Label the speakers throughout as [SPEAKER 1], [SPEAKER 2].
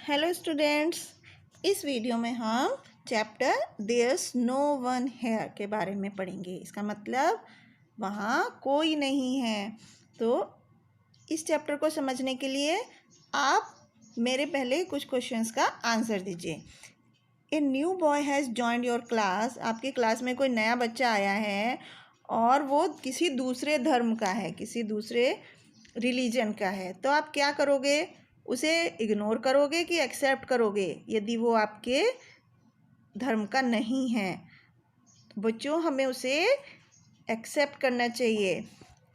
[SPEAKER 1] Hello students, इस video में हम chapter there's no one here के बारे में पढ़ेंगे। इसका मतलब वहाँ कोई नहीं है। तो इस चैप्टर को समझने के लिए आप मेरे पहले कुछ क्वेश्चंस का आंसर दीजिए। A new boy has joined your class. आपकी क्लास में कोई नया बच्चा आया है और वो किसी दूसरे धर्म का है, किसी दूसरे रिलीजन का है, तो आप क्या करोगे? उसे इग्नोर करोगे कि एक्सेप्ट करोगे यदि वो आपके धर्म का नहीं है? बच्चों, हमें उसे एक्सेप्ट करना चाहिए।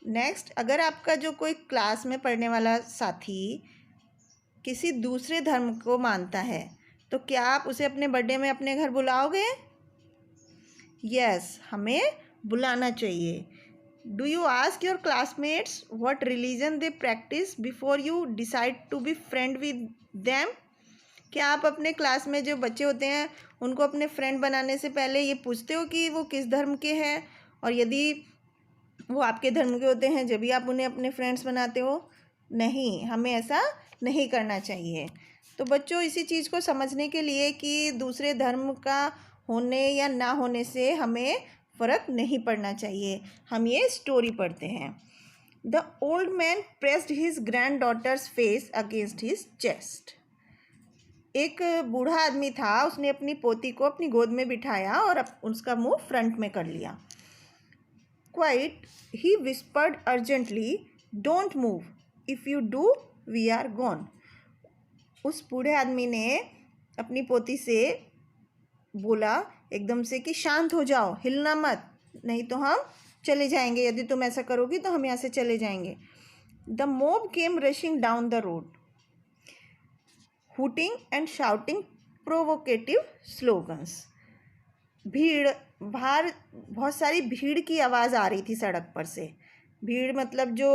[SPEAKER 1] नेक्स्ट, अगर आपका जो कोई क्लास में पढ़ने वाला साथी किसी दूसरे धर्म को मानता है तो क्या आप उसे अपने बर्थडे में अपने घर बुलाओगे? यस, हमें बुलाना चाहिए। Do you ask your classmates what religion they practice before you decide to be friend with them? क्या आप अपने क्लास में जो बच्चे होते हैं उनको अपने फ्रेंड बनाने से पहले ये पूछते हो कि वो किस धर्म के हैं? और यदि वो आपके धर्म के होते हैं जब भी आप उन्हें अपने फ्रेंड्स बनाते हो? नहीं, हमें ऐसा नहीं करना चाहिए। तो बच्चों, इसी चीज़ को समझने के लिए कि दूसरे धर्म का होने या ना होने से हमें फ़र्क नहीं पड़ना चाहिए, हम ये स्टोरी पढ़ते हैं। The old man pressed his granddaughter's face against his chest. एक बूढ़ा आदमी था, उसने अपनी पोती को अपनी गोद में बिठाया और उसका मुंह फ्रंट में कर लिया। Quietly whispered urgently, don't move, if you do we are gone. उस बूढ़े आदमी ने अपनी पोती से बोला एकदम से कि शांत हो जाओ, हिलना मत, नहीं तो हम चले जाएंगे। यदि तुम ऐसा करोगी तो हम यहाँ से चले जाएंगे। The mob came rushing down the road, hooting and shouting provocative slogans. भीड़ बाहर, बहुत सारी भीड़ की आवाज़ आ रही थी सड़क पर से। भीड़ मतलब जो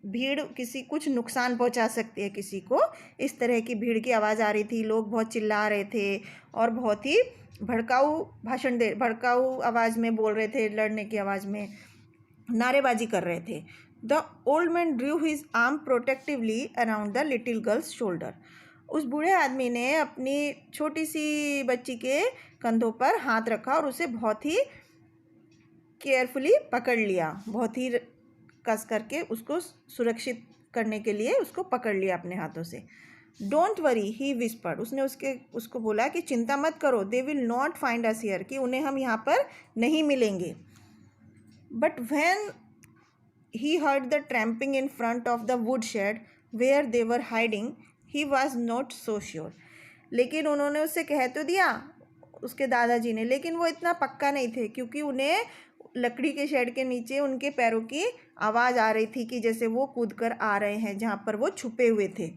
[SPEAKER 1] भीड़ किसी कुछ नुकसान पहुंचा सकती है किसी को, इस तरह की भीड़ की आवाज़ आ रही थी। लोग बहुत चिल्ला रहे थे और बहुत ही भड़काऊ आवाज़ में बोल रहे थे, लड़ने की आवाज़ में नारेबाजी कर रहे थे। The old man drew his arm protectively around the little girl's shoulder. उस बूढ़े आदमी ने अपनी छोटी सी बच्ची के कंधों पर हाथ रखा और उसे बहुत ही केयरफुली पकड़ लिया, बहुत ही कस करके उसको सुरक्षित करने के लिए उसको पकड़ लिया अपने हाथों से। डोंट वरी, ही विस्पर्ड, उसने उसको बोला कि चिंता मत करो, they will not find us here, कि उन्हें हम यहाँ पर नहीं मिलेंगे। But when he heard the tramping in front of the woodshed where they were hiding, he was not so sure. लेकिन उन्होंने उससे कह तो दिया, उसके दादाजी ने, लेकिन वो इतना पक्का नहीं थे क्योंकि उन्हें लकड़ी के शेड के नीचे उनके पैरों की आवाज़ आ रही थी कि जैसे वो कूद कर आ रहे हैं जहाँ पर वो छुपे हुए थे।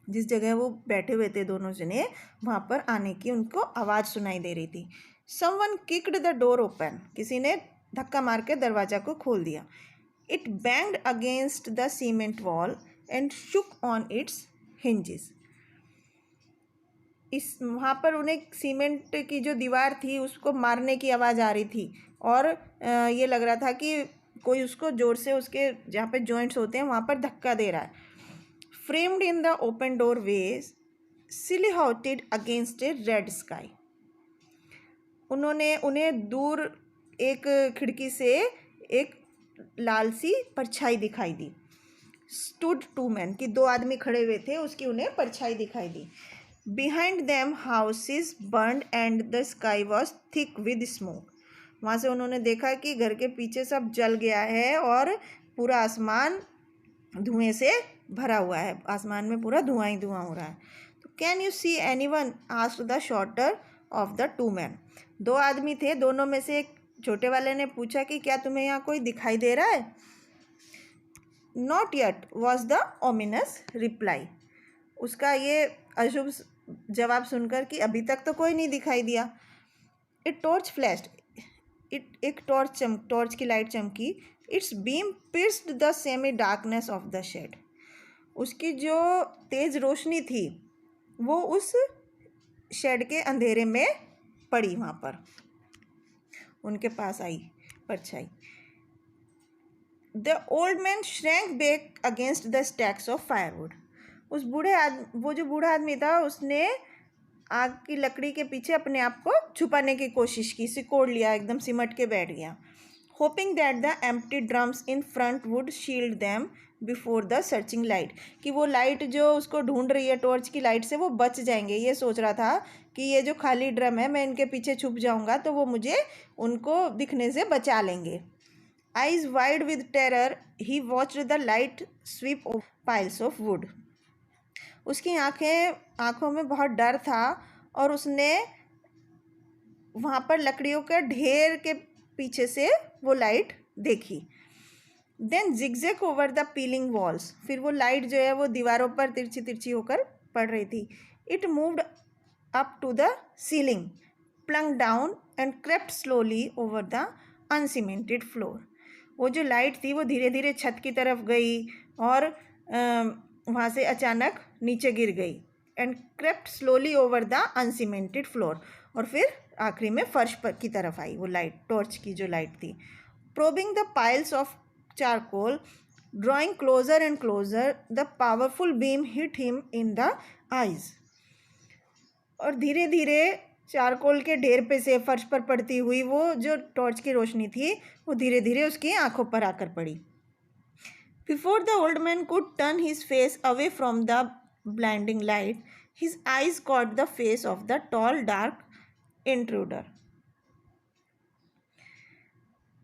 [SPEAKER 1] जिस जगह वो बैठे हुए थे दोनों जने, वहाँ पर आने की उनको आवाज़ सुनाई दे रही थी। Someone kicked the door open, किसी ने धक्का मार के दरवाज़ा को खोल दिया। It banged against the cement wall and shook on its hinges. इस वहाँ पर उन्हें सीमेंट की जो दीवार थी उसको मारने की आवाज़ आ रही थी और ये लग रहा था कि कोई उसको जोर से उसके जहाँ पे जॉइंट्स होते हैं वहाँ पर धक्का दे रहा है। Framed in the open doorway silhouetted against a red sky. उन्हें दूर एक खिड़की से एक लाल सी परछाई दिखाई दी। स्टूड टू मैन, कि दो आदमी खड़े हुए थे, उसकी उन्हें परछाई दिखाई दी। Behind them houses burned and the sky was thick with smoke. वहाँ से उन्होंने देखा कि घर के पीछे सब जल गया है और पूरा आसमान धुएं से भरा हुआ है, आसमान में पूरा धुआं ही धुआं हो रहा है। तो can you see anyone, asked the shorter of the two man. दो आदमी थे, दोनों में से एक छोटे वाले ने पूछा कि क्या तुम्हें यहाँ कोई दिखाई दे रहा है? Not yet was the ominous reply. उसका ये अशुभ जवाब सुनकर कि अभी तक तो कोई नहीं दिखाई दिया। इट टॉर्च फ्लैश्ड, एक टॉर्च की लाइट चमकी। Its beam pierced the semi darkness of the shed. उसकी जो तेज रोशनी थी वो उस शेड के अंधेरे में पड़ी, वहाँ पर उनके पास आई परछाई। The old man shrank back against the stacks of firewood. वो जो बूढ़ा आदमी था उसने आग की लकड़ी के पीछे अपने आप को छुपाने की कोशिश की, सिकोड़ लिया, एकदम सिमट के बैठ गया। Hoping that the empty drums in front would shield them before the searching light, कि वो लाइट जो उसको ढूंढ रही है टॉर्च की लाइट से वो बच जाएंगे। ये सोच रहा था कि ये जो खाली ड्रम है मैं इनके पीछे छुप जाऊंगा तो वो मुझे उनको दिखने से बचा लेंगे। Eyes wide with terror he watched the light sweep over piles of wood. उसकी आंखों में बहुत डर था और उसने वहाँ पर लकड़ियों के ढेर के पीछे से वो लाइट देखी। Then zigzag over the peeling walls, फिर वो लाइट जो है वो दीवारों पर तिरछी तिरछी होकर पड़ रही थी। It moved up to the ceiling, plunged down and crept slowly over the uncemented floor. वो जो लाइट थी वो धीरे धीरे छत की तरफ गई और वहाँ से अचानक नीचे गिर गई। And crept slowly over the uncemented floor, और फिर आखिरी में फर्श पर की तरफ आई वो लाइट, टॉर्च की जो लाइट थी। Probing the piles of charcoal, drawing closer and closer, the powerful beam hit him in the eyes. और धीरे धीरे चारकोल के ढेर पे से फर्श पर पड़ती हुई वो जो टॉर्च की रोशनी थी वो धीरे धीरे उसकी आंखों पर आकर पड़ी। Before the old man could turn his face away from the blinding light, his eyes caught the face of the tall, dark intruder.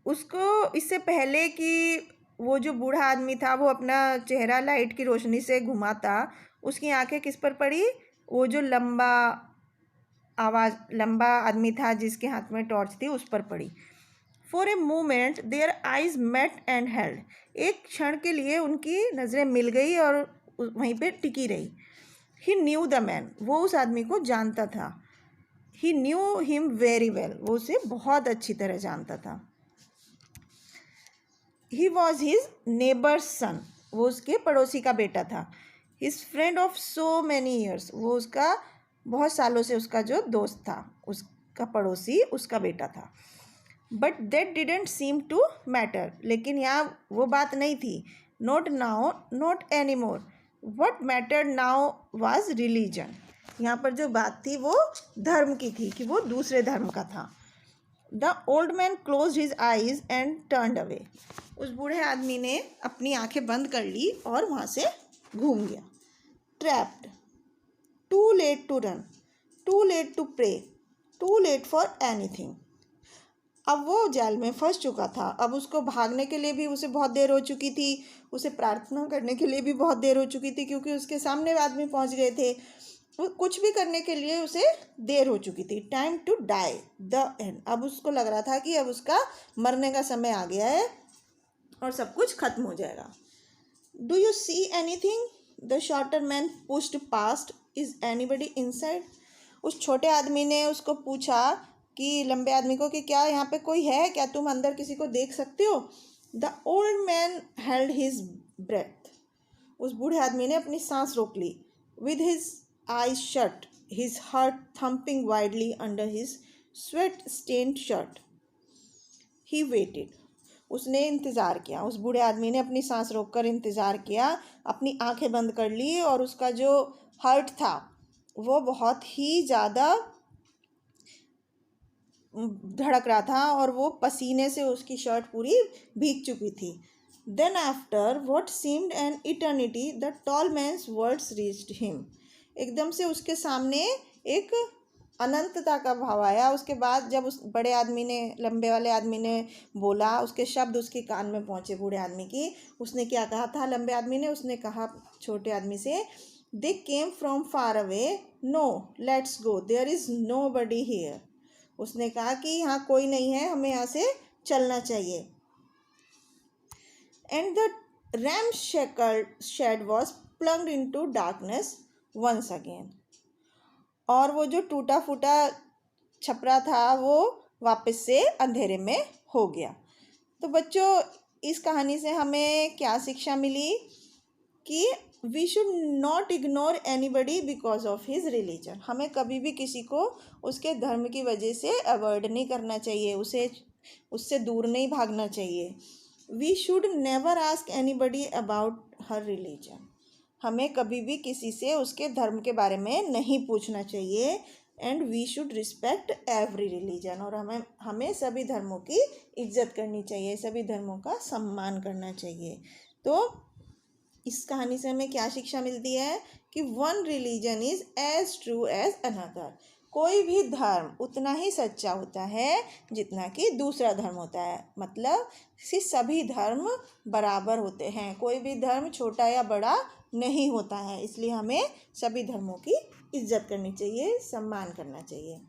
[SPEAKER 1] उसको इससे पहले कि वो जो बूढ़ा आदमी था वो अपना चेहरा लाइट की रोशनी से घुमाता, उसकी आंखें किस पर पड़ी? वो जो लंबा आदमी था जिसके हाथ में टॉर्च थी उस पर पड़ी। For a moment their eyes met and held, एक क्षण के लिए उनकी नज़रें मिल गई और वहीं पे टिकी रही। ही न्यू द मैन, वो उस आदमी को जानता था। ही न्यू हिम वेरी वेल, वो उसे बहुत अच्छी तरह जानता था। ही वॉज हिज नेबर्स सन, वो उसके पड़ोसी का बेटा था। His friend of so many years, वो उसका बहुत सालों से उसका जो दोस्त था, उसका पड़ोसी उसका बेटा था। But that didn't seem to matter, लेकिन यहाँ वो बात नहीं थी। Not now, not any more. What mattered now was religion, यहाँ पर जो बात थी वो धर्म की थी, कि वो दूसरे धर्म का था। The old man close his eyes and turned away, उस बूढ़े आदमी ने अपनी आंखें बंद कर ली और वहाँ से घूम गया। Trapped, too late to run, too late to pray, too late for anything. अब वो जाल में फंस चुका था। अब उसको भागने के लिए भी उसे बहुत देर हो चुकी थी, उसे प्रार्थना करने के लिए भी बहुत देर हो चुकी थी, क्योंकि उसके सामने आदमी पहुंच गए थे। वो कुछ भी करने के लिए उसे देर हो चुकी थी। Time to die the end, अब उसको लग रहा था कि अब उसका मरने का समय आ गया है और सब कुछ खत्म हो जाएगा। Do you see anything? The shorter man pushed past, is anybody inside? उस छोटे आदमी ने उसको पूछा कि लंबे आदमी को, कि क्या यहाँ पे कोई है, क्या तुम अंदर किसी को देख सकते हो? The old man held his breath, उस बूढ़े आदमी ने अपनी सांस रोक ली। With his eyes shut, his heart thumping wildly under his sweat stained shirt, he waited, उसने इंतज़ार किया। उस बूढ़े आदमी ने अपनी सांस रोककर इंतज़ार किया, अपनी आंखें बंद कर ली और उसका जो हार्ट था वो बहुत ही ज़्यादा धड़क रहा था और वो पसीने से उसकी शर्ट पूरी भीग चुकी थी। Then after what seemed an eternity the tall man's words reached him, एकदम से उसके सामने एक अनंतता का भाव आया। उसके बाद जब उस बड़े आदमी ने, लंबे वाले आदमी ने बोला, उसके शब्द उसके कान में पहुँचे बूढ़े आदमी की। उसने क्या कहा था लंबे आदमी ने? उसने कहा छोटे आदमी से, they came from far away, no let's go, there is nobody here. उसने कहा कि यहाँ कोई नहीं है, हमें यहाँ से चलना चाहिए। And the ramshackle shed was plunged into darkness once again, और वो जो टूटा फूटा छपरा था वो वापस से अंधेरे में हो गया। तो बच्चों, इस कहानी से हमें क्या शिक्षा मिली? कि we should not ignore anybody because of his religion, हमें कभी भी किसी को उसके धर्म की वजह से अवॉइड नहीं करना चाहिए, उससे दूर नहीं भागना चाहिए। We should never ask anybody about her religion, हमें कभी भी किसी से उसके धर्म के बारे में नहीं पूछना चाहिए। And we should respect every religion, और हमें सभी धर्मों की इज्जत करनी चाहिए, सभी धर्मों का सम्मान करना चाहिए। तो इस कहानी से हमें क्या शिक्षा मिलती है कि one religion is as true as another. कोई भी धर्म उतना ही सच्चा होता है जितना कि दूसरा धर्म होता है। मतलब सभी धर्म बराबर होते हैं, कोई भी धर्म छोटा या बड़ा नहीं होता है। इसलिए हमें सभी धर्मों की इज्जत करनी चाहिए, सम्मान करना चाहिए।